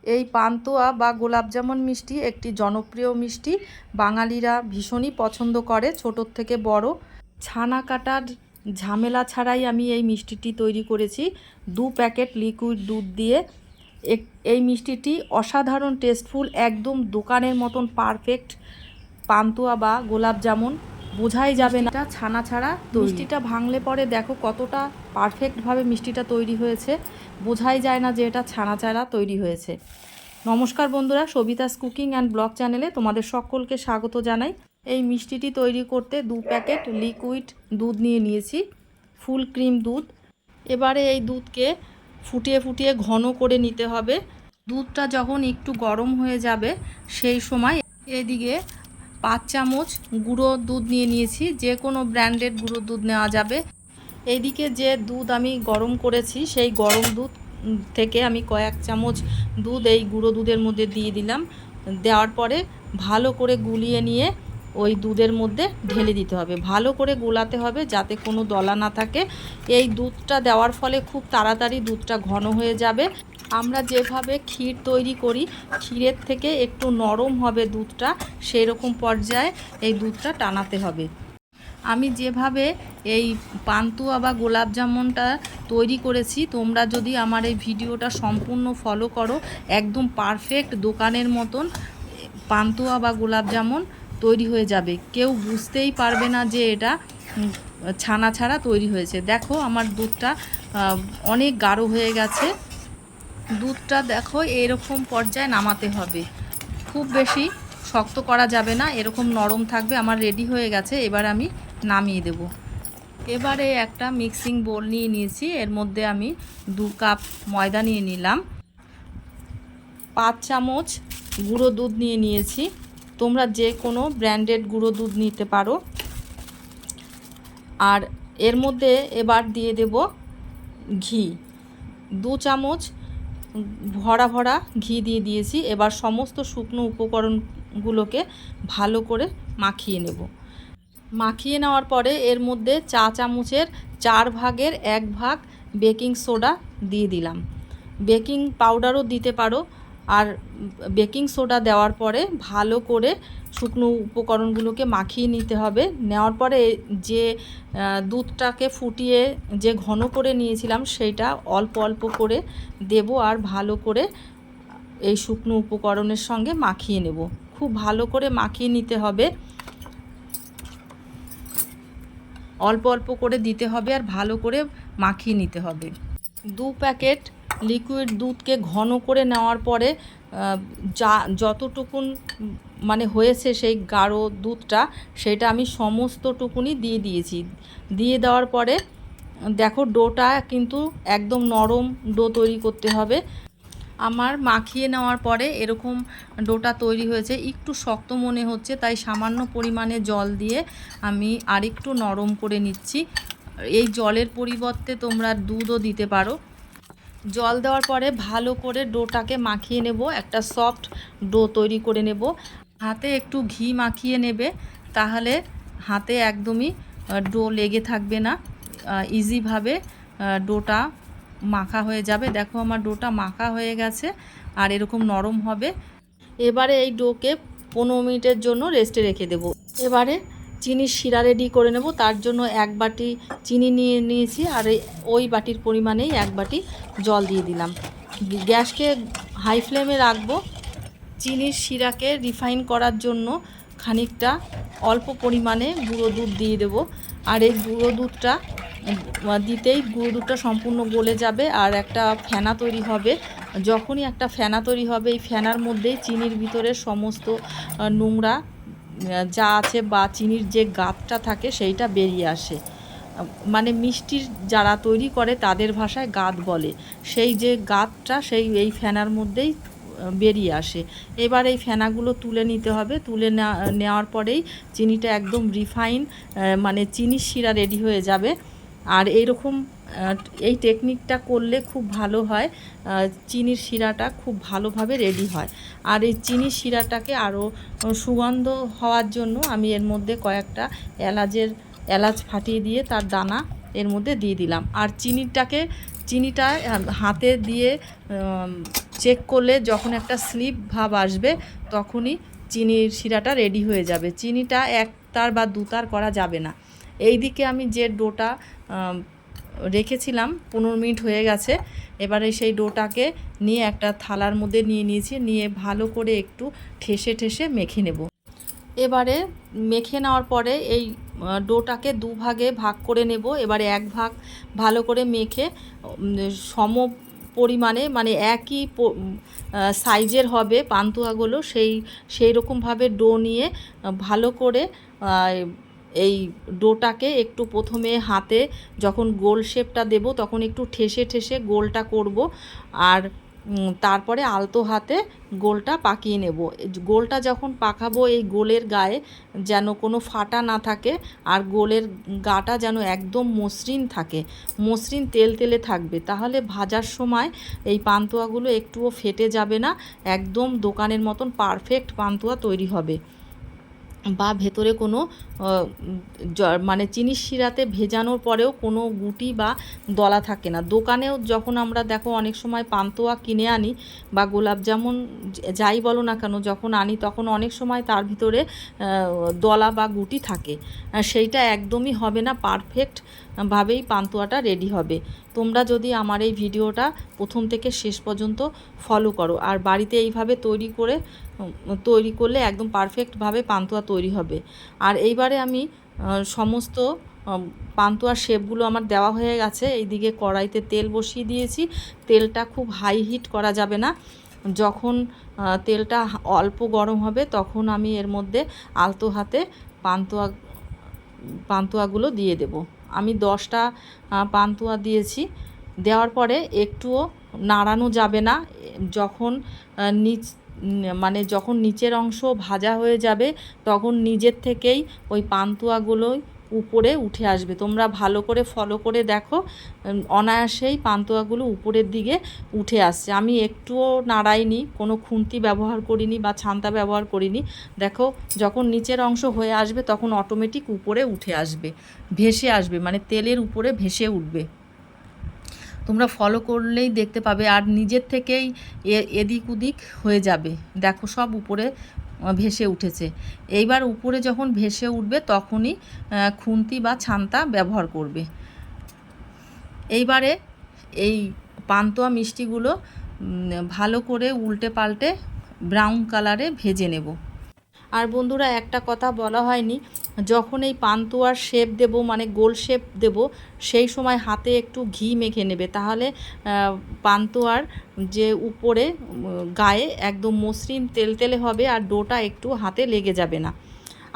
এই পান্তুয়া বা গোলাপজামুন মিষ্টি একটি জনপ্রিয় মিষ্টি, বাঙালিরা ভীষণই পছন্দ করে ছোটোর থেকে বড়। ছানা কাটার ঝামেলা ছাড়াই আমি এই মিষ্টিটি তৈরি করেছি 2 প্যাকেট লিকুইড দুধ দিয়ে। এই মিষ্টিটি অসাধারণ টেস্টফুল, একদম দোকানের মতন পারফেক্ট পান্তুয়া বা গোলাপজামুন, বোঝাই যাবে না এটা ছানা ছাড়া। মিষ্টিটা ভাঙলে পরে দেখো কতটা পারফেক্টভাবে মিষ্টিটা তৈরি হয়েছে, বোঝাই যায় না যে এটা ছানা ছাড়া তৈরি হয়েছে। নমস্কার বন্ধুরা, সবিতাস কুকিং অ্যান্ড ব্লগ চ্যানেলে তোমাদের সকলকে স্বাগত জানাই। এই মিষ্টিটি তৈরি করতে 2 প্যাকেট লিকুইড দুধ নিয়ে নিয়েছি, ফুল ক্রিম দুধ। এবারে এই দুধকে ফুটিয়ে ফুটিয়ে ঘন করে নিতে হবে। দুধটা যখন একটু গরম হয়ে যাবে সেই সময় এদিকে 5 চামচ গুঁড়ো দুধ নিয়ে নিয়েছি, যে কোনো ব্র্যান্ডেড গুঁড়ো দুধ নেওয়া যাবে। এইদিকে যে দুধ আমি গরম করেছি সেই গরম দুধ থেকে আমি কয়েক চামচ দুধ এই গুঁড়ো দুধের মধ্যে দিয়ে দিলাম। দেওয়ার পরে ভালো করে গুলিয়ে নিয়ে ওই দুধের মধ্যে ঢেলে দিতে হবে, ভালো করে গোলাতে হবে যাতে কোনো দলা না থাকে। এই দুধটা দেওয়ার ফলে খুব তাড়াতাড়ি দুধটা ঘন হয়ে যাবে। আমরা যেভাবে ক্ষীর তৈরি করি, ক্ষীরের থেকে একটু নরম হবে দুধটা, সেই রকম পর্যায়ে এই দুধটা টানাতে হবে। আমি যেভাবে এই পান্তুয়া বা গোলাপজামুনটা তৈরি করেছি, তোমরা যদি আমার এই ভিডিওটা সম্পূর্ণ ফলো করো, একদম পারফেক্ট দোকানের মতন পান্তুয়া বা গোলাপজামুন তৈরি হয়ে যাবে। কেউ বুঝতেই পারবে না যে এটা ছানা ছাড়া তৈরি হয়েছে। দেখো আমার দুধটা অনেক গাঢ় হয়ে গেছে। দুধটা দেখো এরকম পর্যায়ে নামাতে হবে, খুব বেশি শক্ত করা যাবে না, এরকম নরম থাকবে। আমার রেডি হয়ে গেছে, এবার আমি নামিয়ে দেব। এবারে একটা মিক্সিং বোল নিয়ে নিয়েছি, এর মধ্যে আমি 2 কাপ ময়দা নিয়ে নিলাম, 5 চামচ গুঁড়ো দুধ নিয়ে নিয়েছি, তোমরা যে কোনো ব্র্যান্ডেড গুঁড়ো দুধ নিতে পারো। আর এর মধ্যে এবার দিয়ে দেব ঘি, 2 চামচ ভরা ভরা ঘি দিয়ে দিয়েছি। এবার সমস্ত শুকনো উপকরণগুলোকে ভালো করে মাখিয়ে নেব। মাখিয়ে নেওয়ার পরে এর মধ্যে চা চামচের 4 ভাগের 1 ভাগ বেকিং সোডা দিয়ে দিলাম। বেকিং পাউডারও দিতে পারো। আর বেকিং সোডা দেওয়ার পরে ভালো করে শুকনো উপকরণগুলোকে মাখিয়ে নিতে হবে। নেওয়ার পরে যে দুধটাকে ফুটিয়ে যে ঘন করে নিয়েছিলাম সেইটা অল্প অল্প করে দেব, আর ভালো করে এই শুকনো উপকরণের সঙ্গে মাখিয়ে নেব। খুব ভালো করে মাখিয়ে নিতে হবে, অল্প অল্প করে দিতে হবে আর ভালো করে মাখিয়ে নিতে হবে। 2 প্যাকেট লিকুইড দুধকে ঘন করে নেওয়ার পরে যতটুকুন মানে হয়েছে সেই গাঢ় দুধটা, সেটা আমি সমস্তটুকুনি দিয়ে দিয়েছি। দিয়ে দেওয়ার পরে দেখো ডোটা কিন্তু একদম নরম ডো তৈরি করতে হবে। আমার মাখিয়ে নেওয়ার পরে এরকম ডোটা তৈরি হয়েছে, একটু শক্ত মনে হচ্ছে, তাই সামান্য পরিমাণে জল দিয়ে আমি আরেকটু নরম করে নিচ্ছি। এই জলের পরিবর্তে তোমরা দুধও দিতে পারো। জল দেওয়ার পরে ভালো করে ডোটাকে মাখিয়ে নেব, একটা সফট ডো তৈরি করে নেব। হাতে একটু ঘি মাখিয়ে নেবে, তাহলে হাতে একদমই ডো লেগে থাকবে না, ইজিভাবে ডোটা মাখা হয়ে যাবে। দেখো আমার ডোটা মাখা হয়ে গেছে আর এরকম নরম হবে। এবারে এই ডোকে 15 মিনিটের জন্য রেস্টে রেখে দেব। এবারে চিনির শিরা রেডি করে নেব। তার জন্য 1 বাটি চিনি নিয়ে নিয়েছি, আর ওই বাটির পরিমাণেই 1 বাটি জল দিয়ে দিলাম। গ্যাসকে হাই ফ্লেমে রাখবো। চিনির শিরাকে রিফাইন করার জন্য খানিকটা অল্প পরিমাণে গুঁড়ো দুধ দিয়ে দেব। আর এই গুঁড়ো দুধটা দিতেই গুঁড়ো দুধটা সম্পূর্ণ গলে যাবে আর একটা ফেনা তৈরি হবে। যখনই একটা ফেনা তৈরি হবে, এই ফেনার মধ্যেই চিনির ভিতরে সমস্ত নোংরা যা আছে বা চিনির যে গাঁতটা থাকে সেইটা বেরিয়ে আসে। মানে মিষ্টির যারা তৈরি করে তাদের ভাষায় গাঁত বলে, সেই যে গাঁতটা এই ফেনার মধ্যেই বেরিয়ে আসে। এবার এই ফেনাগুলো তুলে নিতে হবে। তুলে নেওয়ার পরেই চিনিটা একদম রিফাইন মানে চিনির শিরা রেডি হয়ে যাবে। আর এইরকম এই টেকনিকটা করলে খুব ভালো হয়, চিনির শিরাটা খুব ভালোভাবে রেডি হয়। আর এই চিনির শিরাটাকে আরও সুগন্ধ হওয়ার জন্য আমি এর মধ্যে কয়েকটা এলাচ ফাটিয়ে দিয়ে তার দানা এর মধ্যে দিয়ে দিলাম। আর চিনিটা হাতে দিয়ে চেক করলে যখন একটা স্লিপ ভাব আসবে তখনই চিনির শিরাটা রেডি হয়ে যাবে। চিনিটা একতার বা দুতার করা যাবে না। এই দিকে আমি যে ডোটা রেখেছিলাম 15 মিনিট হয়ে গেছে। এবারে সেই ডোটাকে নিয়ে একটা থালার মধ্যে নিয়েছি, নিয়ে ভালো করে একটু ঠেসে ঠেসে মেখে নেব। এবারে মেখে নেওয়ার পরে এই ডোটাকে দুভাগে ভাগ করে নেব। এবারে এক ভাগ ভালো করে মেখে সম পরিমাণে মানে একই সাইজের হবে পান্তুয়াগুলো, সেই রকমভাবে ডো নিয়ে ভালো করে এই ডোটাকে একটু প্রথমে হাতে যখন গোল শেপটা দেব তখন একটু ঠেসে ঠেসে গোলটা করব, আর তারপরে আলতো হাতে গোলটা পাকিয়ে নেব। গোলটা যখন পাকাবো এই গোলের গায়ে যেন কোনো ফাটা না থাকে, আর গোলের গাটা যেন একদম মসৃণ থাকে, মসৃণ তেলে থাকবে, তাহলে ভাজার সময় এই পান্তুয়াগুলো একটুও ফেটে যাবে না, একদম দোকানের মতন পারফেক্ট পান্তুয়া তৈরি হবে। বা ভেতরে কোনো মানে চিনির শিরাতে ভেজানোর পরেও কোনো গুটি বা দলা থাকে না। দোকানেও যখন আমরা দেখো অনেক সময় পান্তুয়া কিনে আনি বা গোলাপজামুন যাই বলো না কেন যখন আনি, তখন অনেক সময় তার ভিতরে দলা বা গুটি থাকে, সেইটা একদমই হবে না, পারফেক্টভাবেই পান্তুয়াটা রেডি হবে। তোমরা যদি আমার এই ভিডিওটা প্রথম থেকে শেষ পর্যন্ত ফলো করো আর বাড়িতে এইভাবে তৈরি করলে একদম পারফেক্টভাবে পান্তুয়া তৈরি হবে। আর এইবারে আমি সমস্ত পান্তুয়ার শেপগুলো আমার দেওয়া হয়ে গেছে। এইদিকে কড়াইতে তেল বসিয়ে দিয়েছি। তেলটা খুব হাই হিট করা যাবে না, যখন তেলটা অল্প গরম হবে তখন আমি এর মধ্যে আলতো হাতে পান্তুয়াগুলো দিয়ে দেব। আমি 10টা পান্তুয়া দিয়েছি। দেওয়ার পরে একটুও নাড়ানো যাবে না। যখন যখন নিচের অংশ ভাজা হয়ে যাবে তখন নিজের থেকেই ওই পান্তুয়াগুলোই উপরে উঠে আসবে। তোমরা ভালো করে ফলো করে দেখো, অনায়াসেই পান্তুয়াগুলো উপরের দিকে উঠে আসছে। আমি একটুও নাড়াইনি, কোনো খুন্তি ব্যবহার করিনি বা ছান্তা ব্যবহার করিনি। দেখো যখন নিচের অংশ হয়ে আসবে তখন অটোমেটিক উপরে উঠে আসবে, ভেসে আসবে, মানে তেলের উপরে ভেসে উঠবে। তোমরা ফলো করলেই দেখতে পাবে, আর নিজের থেকেই এদিক ওদিক হয়ে যাবে। দেখো সব উপরে ভেসে উঠেছে। এইবার উপরে যখন ভেসে উঠবে তখনই খুন্তি বা ছান্তা ব্যবহার করবে। এইবারে এই পান্তুয়া মিষ্টিগুলো ভালো করে উল্টে পাল্টে ব্রাউন কালারে ভেজে নেব। আর বন্ধুরা একটা কথা বলা হয়নি, যখন এই পান্তুয়ার শেপ দেব মানে গোল শেপ দেব সেই সময় হাতে একটু ঘি মেখে নেবে, তাহলে পান্তুয়ার যে উপরে গায়ে একদম মসৃণ তেলে হবে আর ডোটা একটু হাতে লেগে যাবে না।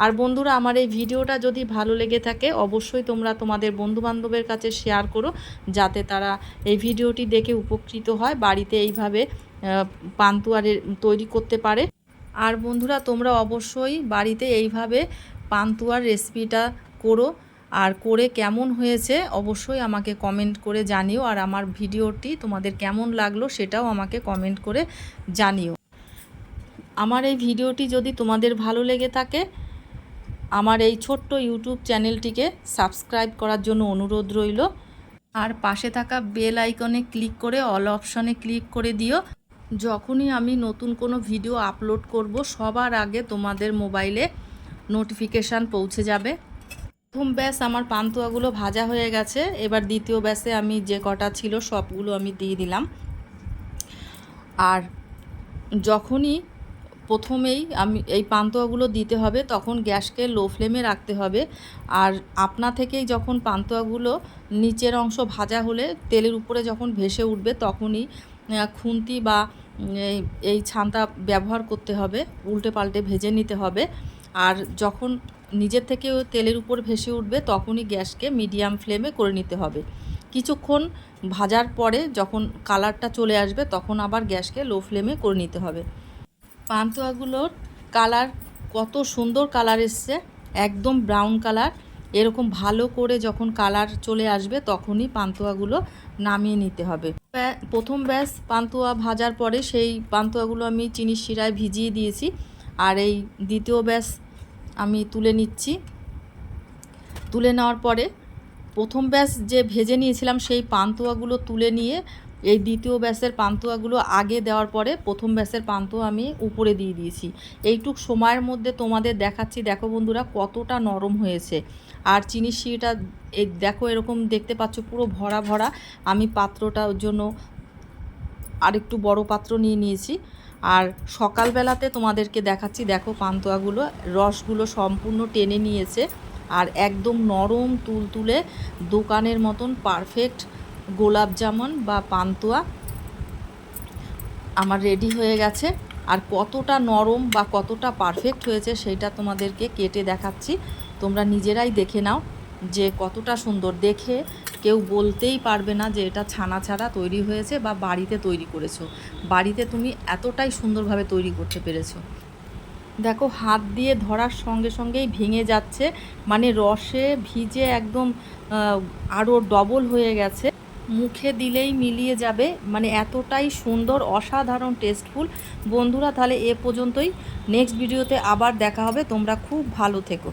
আর বন্ধুরা আমার এই ভিডিওটা যদি ভালো লেগে থাকে অবশ্যই তোমরা তোমাদের বন্ধুবান্ধবের কাছে শেয়ার করো, যাতে তারা এই ভিডিওটি দেখে উপকৃত হয়, বাড়িতে এইভাবে পান্তুয়া তৈরি করতে পারে। আর বন্ধুরা তোমরা অবশ্যই বাড়িতে এইভাবে পান্তুয়ার রেসিপিটা করো, আর করে কেমন হয়েছে অবশ্যই আমাকে কমেন্ট করে জানিও। আর আমার ভিডিওটি তোমাদের কেমন লাগলো সেটাও আমাকে কমেন্ট করে জানিও। আমার এই ভিডিওটি যদি তোমাদের ভালো লেগে থাকে আমার এই ছোট্ট ইউটিউব চ্যানেলটিকে সাবস্ক্রাইব করার জন্য অনুরোধ রইল, আর পাশে থাকা বেল আইকনে ক্লিক করে অল অপশনে ক্লিক করে দিও। যখনই আমি নতুন কোনো ভিডিও আপলোড করব সবার আগে তোমাদের মোবাইলে নোটিফিকেশান পৌঁছে যাবে। প্রথম ব্যাস আমার পান্তুয়াগুলো ভাজা হয়ে গেছে। এবার দ্বিতীয় ব্যাসে আমি যে কটা ছিল সবগুলো আমি দিয়ে দিলাম। আর যখনই প্রথমেই আমি এই পান্তুয়াগুলো দিতে হবে তখন গ্যাসকে লো ফ্লেমে রাখতে হবে। আর আপনা থেকেই যখন পান্তুয়াগুলো নিচের অংশ ভাজা হলে তেলের উপরে যখন ভেসে উঠবে তখনই খুন্তি বা এই ছান্তা ব্যবহার করতে হবে, উল্টে পাল্টে ভেজে নিতে হবে। আর যখন নিজের থেকে তেলের উপর ভেসে উঠবে তখনই গ্যাসকে মিডিয়াম ফ্লেমে করে নিতে হবে। কিছুক্ষণ ভাজার পরে যখন কালারটা চলে আসবে তখন আবার গ্যাসকে লো ফ্লেমে করে নিতে হবে। পান্তুয়াগুলোর কালার কত সুন্দর কালার এসছে, একদম ব্রাউন কালার। এরকম ভালো করে যখন কালার চলে আসবে তখনই পান্তুয়াগুলো নামিয়ে নিতে হবে। প্রথম ব্যাস পান্তুয়া ভাজার পরে সেই পান্তুয়াগুলো আমি চিনির শিরায় ভিজিয়ে দিয়েছি, আর এই দ্বিতীয় ব্যাস আমি তুলে নিচ্ছি। তুলে নেওয়ার পরে প্রথম ব্যাস যে ভেজে নিয়েছিলাম সেই পান্তুয়াগুলো তুলে নিয়ে এই দ্বিতীয় ব্যাচের পান্তুয়াগুলো আগে দেওয়ার পরে প্রথম ব্যাচের পান্তুয়া আমি উপরে দিয়ে দিয়েছি। এইটুক সময়ের মধ্যে তোমাদের দেখাচ্ছি, দেখো বন্ধুরা কতটা নরম হয়েছে। আর চিনির শিরাটা এই দেখো এরকম দেখতে পাচ্ছ পুরো ভরা ভরা। আমি পাত্রটার জন্য আরেকটু বড় পাত্র নিয়ে নিয়েছি। আর সকালবেলাতে তোমাদেরকে দেখাচ্ছি, দেখো পান্তুয়াগুলো রসগুলো সম্পূর্ণ টেনে নিয়েছে আর একদম নরম তুলতুলে দোকানের মতন পারফেক্ট গোলাপ জামুন বা পান্তুয়া আমার রেডি হয়ে গেছে। আর কতটা নরম বা কতটা পারফেক্ট হয়েছে সেটা তোমাদেরকে কেটে দেখাচ্ছি, তোমরা নিজেরাই দেখে নাও যে কতটা সুন্দর। দেখে কেউ বলতেই পারবে না যে এটা ছানা ছাড়া তৈরি হয়েছে বা বাড়িতে তৈরি করেছো। বাড়িতে তুমি এতটাই সুন্দরভাবে তৈরি করতে পেরেছো। দেখো হাত দিয়ে ধরার সঙ্গে সঙ্গেই ভেঙে যাচ্ছে, মানে রসে ভিজে একদম আরও ডবল হয়ে গেছে, মুখে দিলেই মিলিয়ে যাবে, মানে এতটাই সুন্দর অসাধারণ টেস্টফুল। বন্ধুরা তাহলে এ পর্যন্তই, নেক্সট ভিডিওতে আবার দেখা হবে, তোমরা খুব ভালো থেকো।